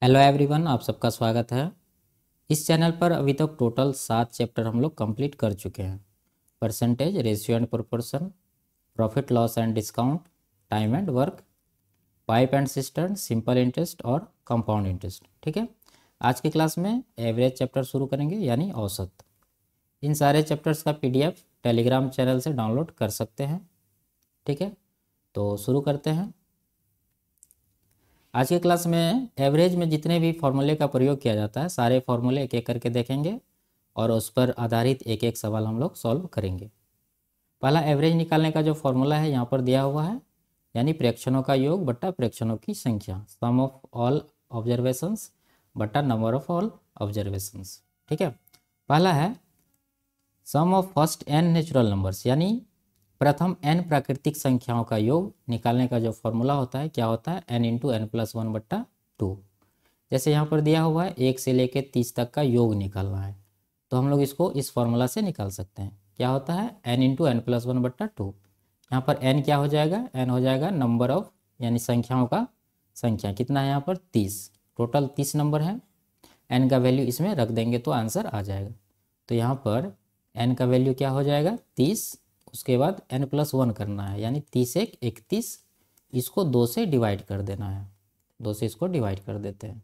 Hello everyone, आप सबका स्वागत है। इस चैनल पर अभी तक टोटल 7 चैप्टर हम लोग कंप्लीट कर चुके हैं। Percentage, ratio and proportion, profit loss and discount, time and work, pipe and cistern, simple interest और कंपाउंड इंटरेस्ट। ठीक है, आज की क्लास में एवरेज चैप्टर शुरू करेंगे यानी औसत। इन सारे चैप्टर्स का पीडीएफ टेलीग्राम चैनल से डाउनलोड कर सकते हैं। ठीक है, तो शुरू करते हैं। आज की क्लास में एवरेज में जितने भी फॉर्मूले का प्रयोग किया जाता है सारे फॉर्मूले एक एक करके देखेंगे और उस पर आधारित एक एक सवाल हम लोग सॉल्व करेंगे। पहला एवरेज निकालने का जो फॉर्मूला है यहाँ पर दिया हुआ है, यानी प्रेक्षणों का योग बट्टा प्रेक्षणों की संख्या, सम ऑफ ऑल ऑब्जर्वेशंस बट्टा नंबर ऑफ ऑल ऑब्जर्वेशंस। ठीक है, पहला है sum of first n natural numbers, यानी प्रथम n प्राकृतिक संख्याओं का योग निकालने का जो फॉर्मूला होता है क्या होता है, n into n plus one बट्टा टू। जैसे यहाँ पर दिया हुआ है 1 से लेकर 30 तक का योग निकालना है, तो हम लोग इसको इस फॉर्मूला से निकाल सकते हैं। क्या होता है, n into n plus one बट्टा टू। यहाँ पर n क्या हो जाएगा, n हो जाएगा नंबर ऑफ, यानी संख्याओं का संख्या कितना है यहाँ पर 30, टोटल 30 नंबर है। n का वैल्यू इसमें रख देंगे तो आंसर आ जाएगा। तो यहाँ पर n का वैल्यू क्या हो जाएगा 30, उसके बाद n प्लस वन करना है, यानी 30 एक 31, इसको 2 से डिवाइड कर देना है। 2 से इसको डिवाइड कर देते हैं।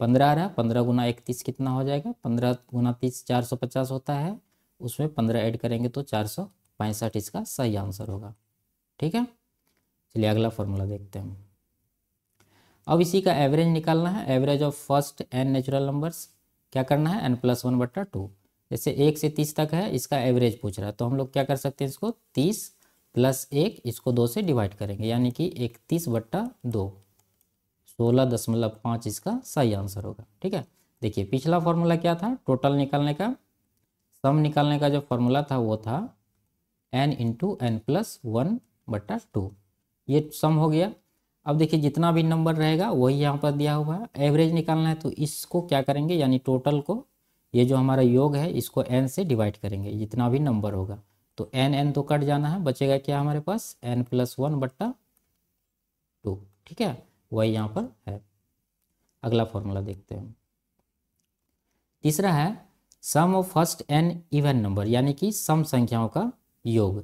15 आ रहा है, 15 गुना 31 कितना हो जाएगा, 15 गुना 30 450 होता है, उसमें 15 ऐड करेंगे तो 465 इसका सही आंसर होगा। ठीक है, चलिए अगला फॉर्मूला देखते हैं। अब इसी का एवरेज निकालना है, average of first n natural numbers. क्या करना है, n प्लस वन बट्टा टू। जैसे 1 से 30 तक है, इसका एवरेज पूछ रहा है, तो हम लोग क्या कर सकते हैं, इसको 30 प्लस 1 इसको 2 से डिवाइड करेंगे, यानी कि 31 बट्टा 2, 16.5 इसका सही आंसर होगा। ठीक है, देखिए पिछला फॉर्मूला क्या था, टोटल निकालने का, सम निकालने का जो फॉर्मूला था वो था n into n plus one बट्टा टू। ये सम हो गया। अब देखिए जितना भी नंबर रहेगा वही यहाँ पर दिया हुआ है, एवरेज निकालना है, तो इसको क्या करेंगे, यानी टोटल को, ये जो हमारा योग है इसको n से डिवाइड करेंगे, जितना भी नंबर होगा। तो n तो कट जाना है, बचेगा क्या हमारे पास, n प्लस वन बट्टा टू। ठीक है, वही यहाँ पर है। अगला फॉर्मूला देखते हैं। तीसरा है sum of first n even number, यानी कि सम संख्याओं का योग।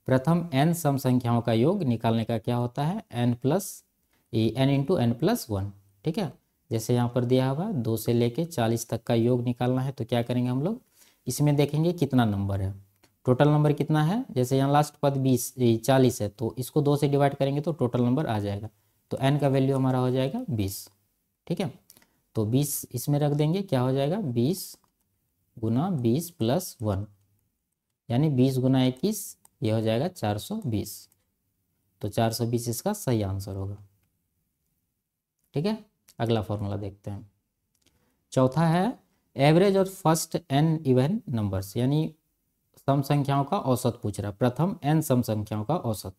प्रथम n सम संख्याओं का योग निकालने का क्या होता है, n into n plus one. ठीक है, जैसे यहाँ पर दिया हुआ 2 से लेके 40 तक का योग निकालना है, तो क्या करेंगे हम लोग, इसमें देखेंगे कितना नंबर है, टोटल नंबर कितना है। जैसे यहाँ लास्ट पद 40 है, तो इसको 2 से डिवाइड करेंगे तो टोटल नंबर आ जाएगा, तो n का वैल्यू हमारा हो जाएगा 20। ठीक है, तो 20 इसमें रख देंगे, क्या हो जाएगा 20 गुना 20 प्लस वन, यानी 20 गुना 21, ये हो जाएगा 420। तो 420 इसका सही आंसर होगा। ठीक है, अगला फॉर्मूला देखते हैं। चौथा है एवरेज और फर्स्ट n इवन नंबर्स, यानी सम संख्याओं का औसत पूछ रहा है, प्रथम n सम संख्याओं का औसत।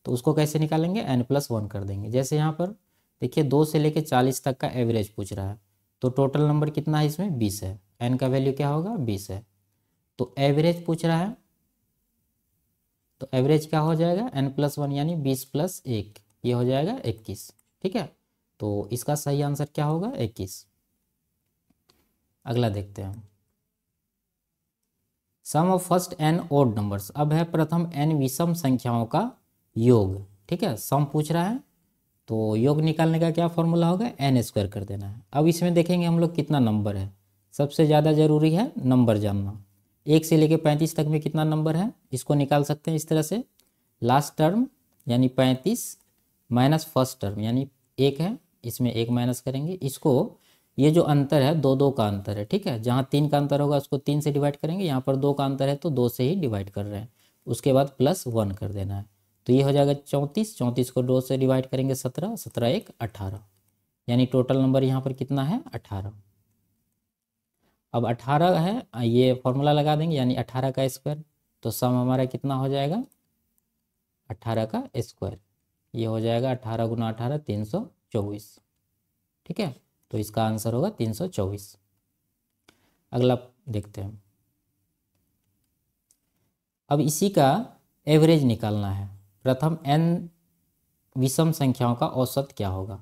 तो उसको कैसे निकालेंगे, n प्लस वन कर देंगे। जैसे यहाँ पर देखिए 2 से लेके 40 तक का एवरेज पूछ रहा है, तो टोटल नंबर कितना है इसमें 20 है, n का वैल्यू क्या होगा 20 है, तो एवरेज पूछ रहा है, तो एवरेज क्या हो जाएगा n प्लस वन, यानी 20 प्लस 1, ये हो जाएगा 21। ठीक है, तो इसका सही आंसर क्या होगा 21। अगला देखते हैं, sum of first n odd numbers. अब है प्रथम n विषम संख्याओं का योग। ठीक है, सम पूछ रहा है, तो योग निकालने का क्या फॉर्मूला होगा, n स्क्वायर कर देना है। अब इसमें देखेंगे हम लोग कितना नंबर है, सबसे ज़्यादा जरूरी है नंबर जानना। 1 से लेकर 35 तक में कितना नंबर है, इसको निकाल सकते हैं इस तरह से, लास्ट टर्म यानी 35 माइनस फर्स्ट टर्म यानी 1 है, इसमें 1 माइनस करेंगे, इसको, ये जो अंतर है 2 2 का अंतर है। ठीक है, जहाँ 3 का अंतर होगा उसको 3 से डिवाइड करेंगे, यहाँ पर 2 का अंतर है तो 2 से ही डिवाइड कर रहे हैं, उसके बाद प्लस 1 कर देना है, तो ये हो जाएगा 34, 34 को 2 से डिवाइड करेंगे 17, 17 एक 18, यानी टोटल नंबर यहाँ पर कितना है 18। अब 18 है, ये फॉर्मूला लगा देंगे, यानी 18 का स्क्वायर, तो सम हमारा कितना हो जाएगा 18 का स्क्वायर, ये हो जाएगा 18 गुना 18 324। ठीक है, तो इसका आंसर होगा 324। अगला देखते हैं। अब इसी का एवरेज निकालना है, प्रथम n विषम संख्याओं का औसत क्या होगा।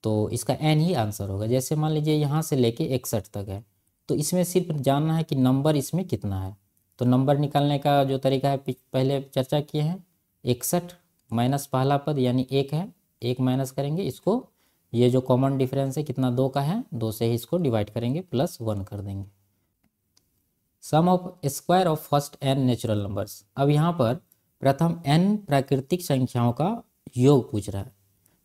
तो इसका एन ही आंसर होगा। जैसे मान लीजिए यहाँ से लेके 61 तक है, तो इसमें सिर्फ जानना है कि नंबर इसमें कितना है। तो नंबर निकालने का जो तरीका है पहले चर्चा किए हैं, 61 माइनस पहला पद यानी 1 है, 1 माइनस करेंगे इसको, ये जो कॉमन डिफरेंस है कितना 2 का है, 2 से ही इसको डिवाइड करेंगे प्लस 1 कर देंगे। Sum of square of first n natural numbers. अब यहाँ पर प्रथम n प्राकृतिक संख्याओं का योग पूछ रहा है,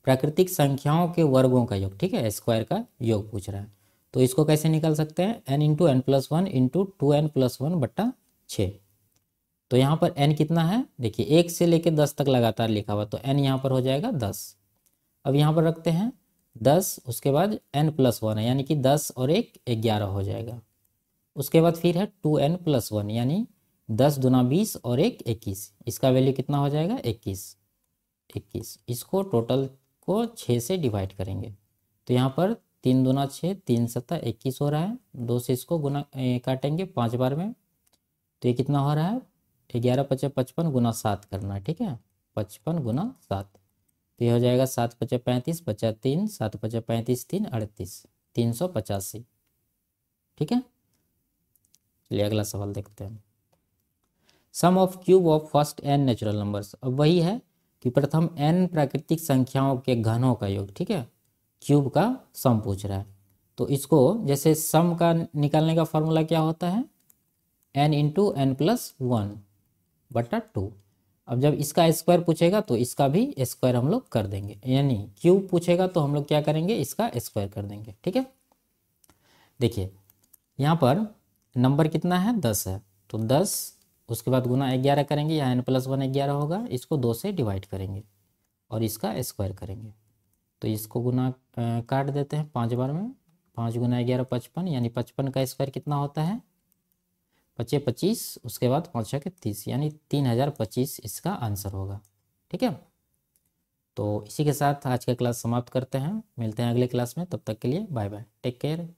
प्राकृतिक संख्याओं के वर्गों का योग, ठीक है, स्क्वायर का योग पूछ रहा है। तो इसको कैसे निकाल सकते हैं, n into n plus one into 2n plus 1/6। तो यहाँ पर n कितना है, देखिए 1 से लेकर 10 तक लगातार लिखा हुआ, तो n यहाँ पर हो जाएगा 10। अब यहाँ पर रखते हैं 10, उसके बाद n प्लस 1 है यानी कि 10 और 1 11 हो जाएगा। उसके बाद फिर है 2n प्लस 1 यानी 10 दूना 20 और 1 21, इसका वैल्यू कितना हो जाएगा 21। इसको टोटल को 6 से डिवाइड करेंगे, तो यहाँ पर 3 दूना 6, 3 सत्ता 21 हो रहा है, 2 से इसको गुना काटेंगे 5 बार में, तो ये कितना हो रहा है 11 × 5 = 55 गुना 7 करना है, ठीक है, 55 गुना 7, तो ये हो जाएगा 7 × 5 = 35, 50 3, 7 × 5 = 35, 3 38, 385, ठीक है। चलिए अगला सवाल देखते हैं। Sum of cube of first n natural numbers. अब वही है कि प्रथम n प्राकृतिक संख्याओं के घनों का योग, ठीक है, क्यूब का सम पूछ रहा है। तो इसको जैसे सम का निकालने का फॉर्मूला क्या होता है, n इंटू एन प्लस 1/2। अब जब इसका स्क्वायर पूछेगा तो इसका भी स्क्वायर हम लोग कर देंगे, यानी क्यूब पूछेगा तो हम लोग क्या करेंगे, इसका स्क्वायर कर देंगे, ठीक है। देखिए यहाँ पर नंबर कितना है 10 है, तो 10 उसके बाद गुना 11 करेंगे, यहाँ n प्लस 1 11 होगा, इसको 2 से डिवाइड करेंगे और इसका स्क्वायर करेंगे। तो इसको गुना काट देते हैं 5 बार में, 5 गुना 11 55, यानी 55 का स्क्वायर कितना होता है 5 25, उसके बाद 5 6 30, यानी 3025 इसका आंसर होगा, ठीक है। तो इसी के साथ आज का क्लास समाप्त करते हैं, मिलते हैं अगले क्लास में, तब तक के लिए बाय बाय, टेक केयर।